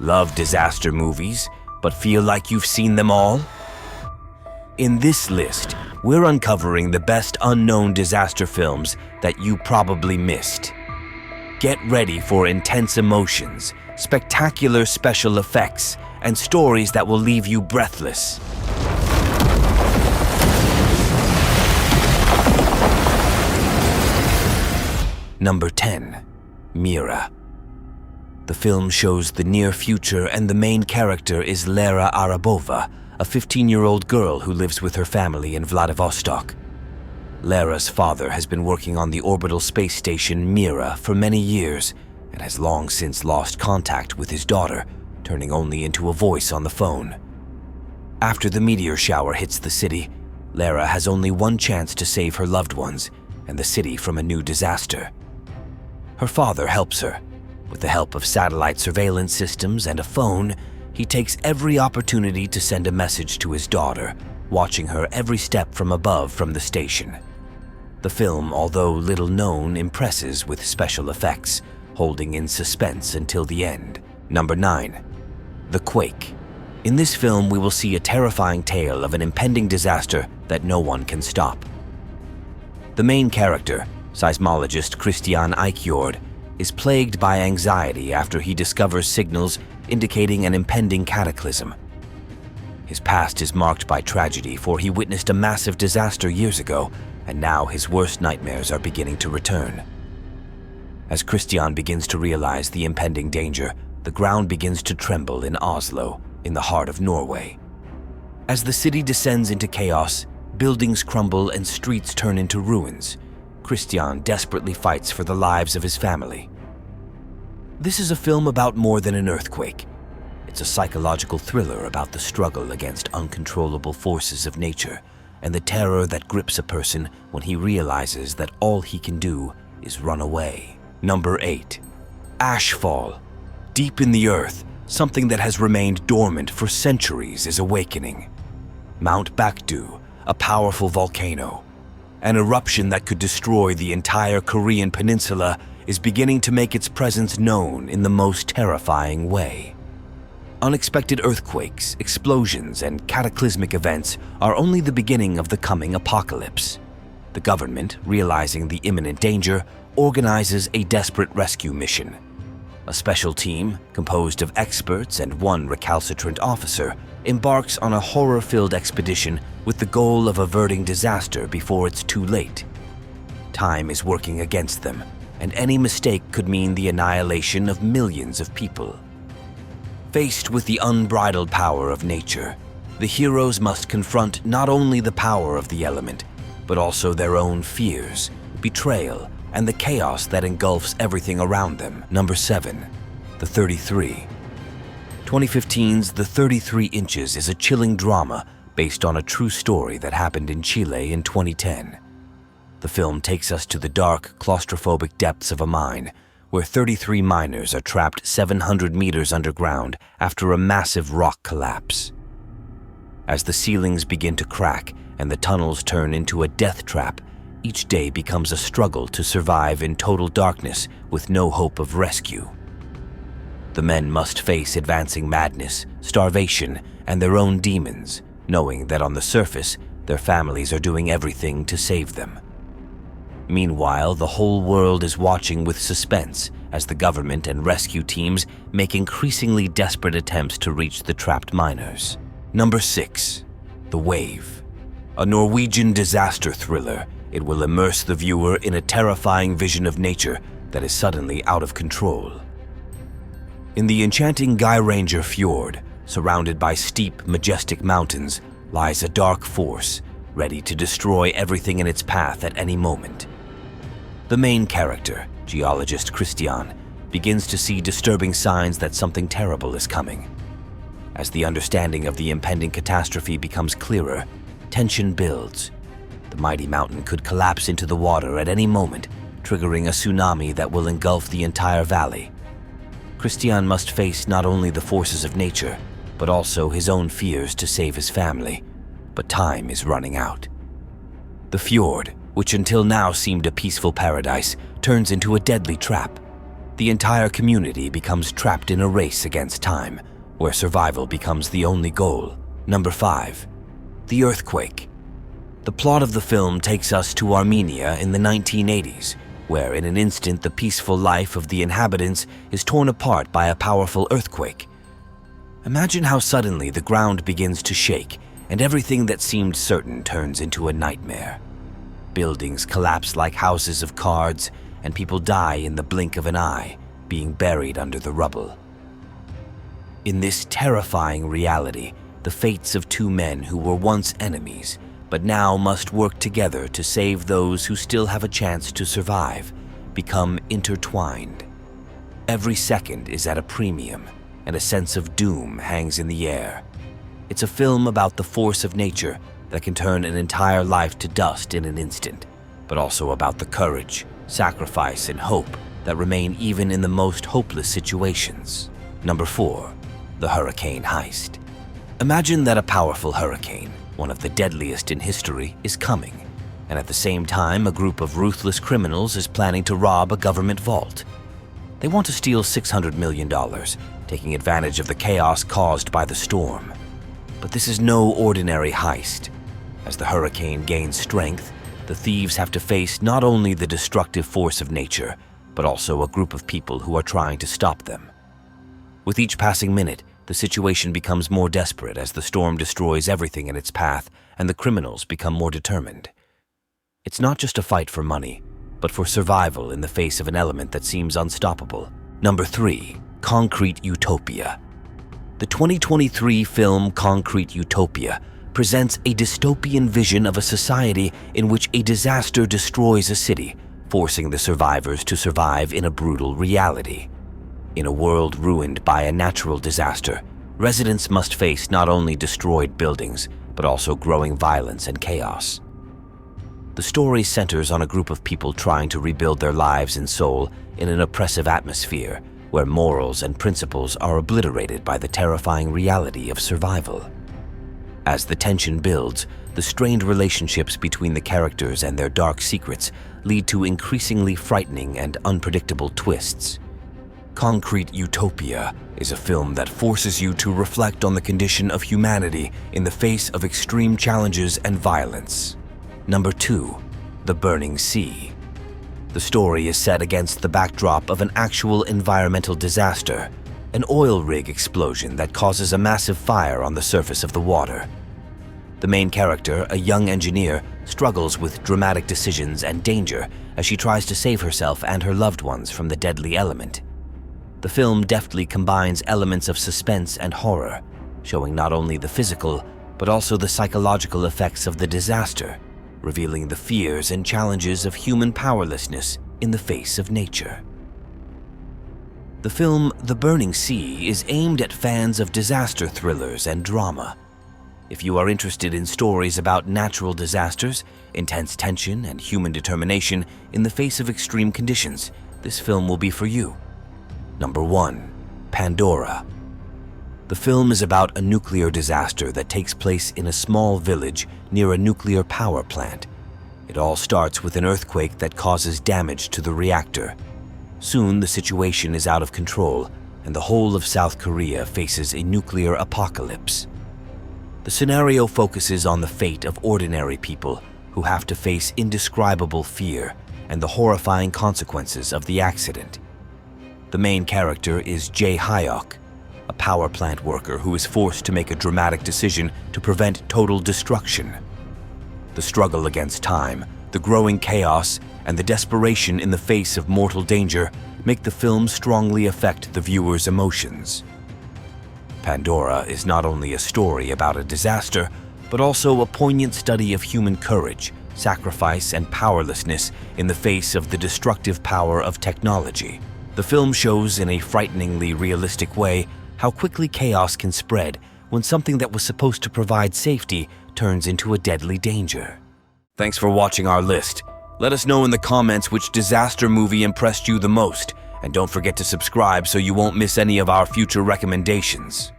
Love disaster movies, but feel like you've seen them all? In this list, we're uncovering the best unknown disaster films that you probably missed. Get ready for intense emotions, spectacular special effects, and stories that will leave you breathless. Number 10. Mira. The film shows the near future, and the main character is Lera Arabova, a 15-year-old girl who lives with her family in Vladivostok. Lera's father has been working on the orbital space station Mira for many years and has long since lost contact with his daughter, turning only into a voice on the phone. After the meteor shower hits the city, Lera has only one chance to save her loved ones and the city from a new disaster. Her father helps her. With the help of satellite surveillance systems and a phone, he takes every opportunity to send a message to his daughter, watching her every step from above from the station. The film, although little known, impresses with special effects, holding in suspense until the end. Number 9. The Quake. In this film, we will see a terrifying tale of an impending disaster that no one can stop. The main character, seismologist Christian Eichjord, is plagued by anxiety after he discovers signals indicating an impending cataclysm. His past is marked by tragedy, for he witnessed a massive disaster years ago, and now his worst nightmares are beginning to return. As Christian begins to realize the impending danger, the ground begins to tremble in Oslo, in the heart of Norway. As the city descends into chaos, buildings crumble and streets turn into ruins. Christian desperately fights for the lives of his family. This is a film about more than an earthquake. It's a psychological thriller about the struggle against uncontrollable forces of nature and the terror that grips a person when he realizes that all he can do is run away. Number 8. Ashfall. Deep in the earth, something that has remained dormant for centuries is awakening. Mount Bakdu, a powerful volcano, an eruption that could destroy the entire Korean peninsula, is beginning to make its presence known in the most terrifying way. Unexpected earthquakes, explosions, and cataclysmic events are only the beginning of the coming apocalypse. The government, realizing the imminent danger, organizes a desperate rescue mission. A special team, composed of experts and one recalcitrant officer, embarks on a horror-filled expedition with the goal of averting disaster before it's too late. Time is working against them, and any mistake could mean the annihilation of millions of people. Faced with the unbridled power of nature, the heroes must confront not only the power of the element, but also their own fears, betrayal, and the chaos that engulfs everything around them. Number 7. The 33. 2015's The 33 Inches is a chilling drama based on a true story that happened in Chile in 2010. The film takes us to the dark, claustrophobic depths of a mine, where 33 miners are trapped 700 meters underground after a massive rock collapse. As the ceilings begin to crack and the tunnels turn into a death trap, each day becomes a struggle to survive in total darkness with no hope of rescue. The men must face advancing madness, starvation, and their own demons, knowing that on the surface, their families are doing everything to save them. Meanwhile, the whole world is watching with suspense as the government and rescue teams make increasingly desperate attempts to reach the trapped miners. Number 6. The Wave. A Norwegian disaster thriller, it will immerse the viewer in a terrifying vision of nature that is suddenly out of control. In the enchanting Geiranger Fjord, surrounded by steep, majestic mountains, lies a dark force, ready to destroy everything in its path at any moment. The main character, geologist Christian, begins to see disturbing signs that something terrible is coming. As the understanding of the impending catastrophe becomes clearer, tension builds. The mighty mountain could collapse into the water at any moment, triggering a tsunami that will engulf the entire valley. Christian must face not only the forces of nature, but also his own fears to save his family. But time is running out. The fjord, which until now seemed a peaceful paradise, turns into a deadly trap. The entire community becomes trapped in a race against time, where survival becomes the only goal. Number 5. The Earthquake. The plot of the film takes us to Armenia in the 1980s, where in an instant the peaceful life of the inhabitants is torn apart by a powerful earthquake. Imagine how suddenly the ground begins to shake and everything that seemed certain turns into a nightmare. Buildings collapse like houses of cards, and people die in the blink of an eye, being buried under the rubble. In this terrifying reality, the fates of two men who were once enemies, but now must work together to save those who still have a chance to survive, become intertwined. Every second is at a premium, and a sense of doom hangs in the air. It's a film about the force of nature that can turn an entire life to dust in an instant, but also about the courage, sacrifice, and hope that remain even in the most hopeless situations. Number 4. The Hurricane Heist. Imagine that a powerful hurricane, one of the deadliest in history, is coming, and at the same time a group of ruthless criminals is planning to rob a government vault. They want to steal $600 million, taking advantage of the chaos caused by the storm. But this is no ordinary heist. As the hurricane gains strength, the thieves have to face not only the destructive force of nature, but also a group of people who are trying to stop them. With each passing minute, the situation becomes more desperate as the storm destroys everything in its path and the criminals become more determined. It's not just a fight for money, but for survival in the face of an element that seems unstoppable. Number 3. Concrete Utopia. The 2023 film Concrete Utopia presents a dystopian vision of a society in which a disaster destroys a city, forcing the survivors to survive in a brutal reality. In a world ruined by a natural disaster, residents must face not only destroyed buildings, but also growing violence and chaos. The story centers on a group of people trying to rebuild their lives and soul in an oppressive atmosphere where morals and principles are obliterated by the terrifying reality of survival. As the tension builds, the strained relationships between the characters and their dark secrets lead to increasingly frightening and unpredictable twists. Concrete Utopia is a film that forces you to reflect on the condition of humanity in the face of extreme challenges and violence. Number 2. The Burning Sea. The story is set against the backdrop of an actual environmental disaster, an oil rig explosion that causes a massive fire on the surface of the water. The main character, a young engineer, struggles with dramatic decisions and danger as she tries to save herself and her loved ones from the deadly element. The film deftly combines elements of suspense and horror, showing not only the physical, but also the psychological effects of the disaster, revealing the fears and challenges of human powerlessness in the face of nature. The film The Burning Sea is aimed at fans of disaster thrillers and drama. If you are interested in stories about natural disasters, intense tension, and human determination in the face of extreme conditions, this film will be for you. Number 1. Pandora. The film is about a nuclear disaster that takes place in a small village near a nuclear power plant. It all starts with an earthquake that causes damage to the reactor. Soon, the situation is out of control, and the whole of South Korea faces a nuclear apocalypse. The scenario focuses on the fate of ordinary people who have to face indescribable fear and the horrifying consequences of the accident. The main character is Jae Hyuk, a power plant worker who is forced to make a dramatic decision to prevent total destruction. The struggle against time, the growing chaos, and the desperation in the face of mortal danger make the film strongly affect the viewer's emotions. Pandora is not only a story about a disaster, but also a poignant study of human courage, sacrifice, and powerlessness in the face of the destructive power of technology. The film shows in a frighteningly realistic way how quickly chaos can spread when something that was supposed to provide safety turns into a deadly danger. Thanks for watching our list. Let us know in the comments which disaster movie impressed you the most, and don't forget to subscribe so you won't miss any of our future recommendations.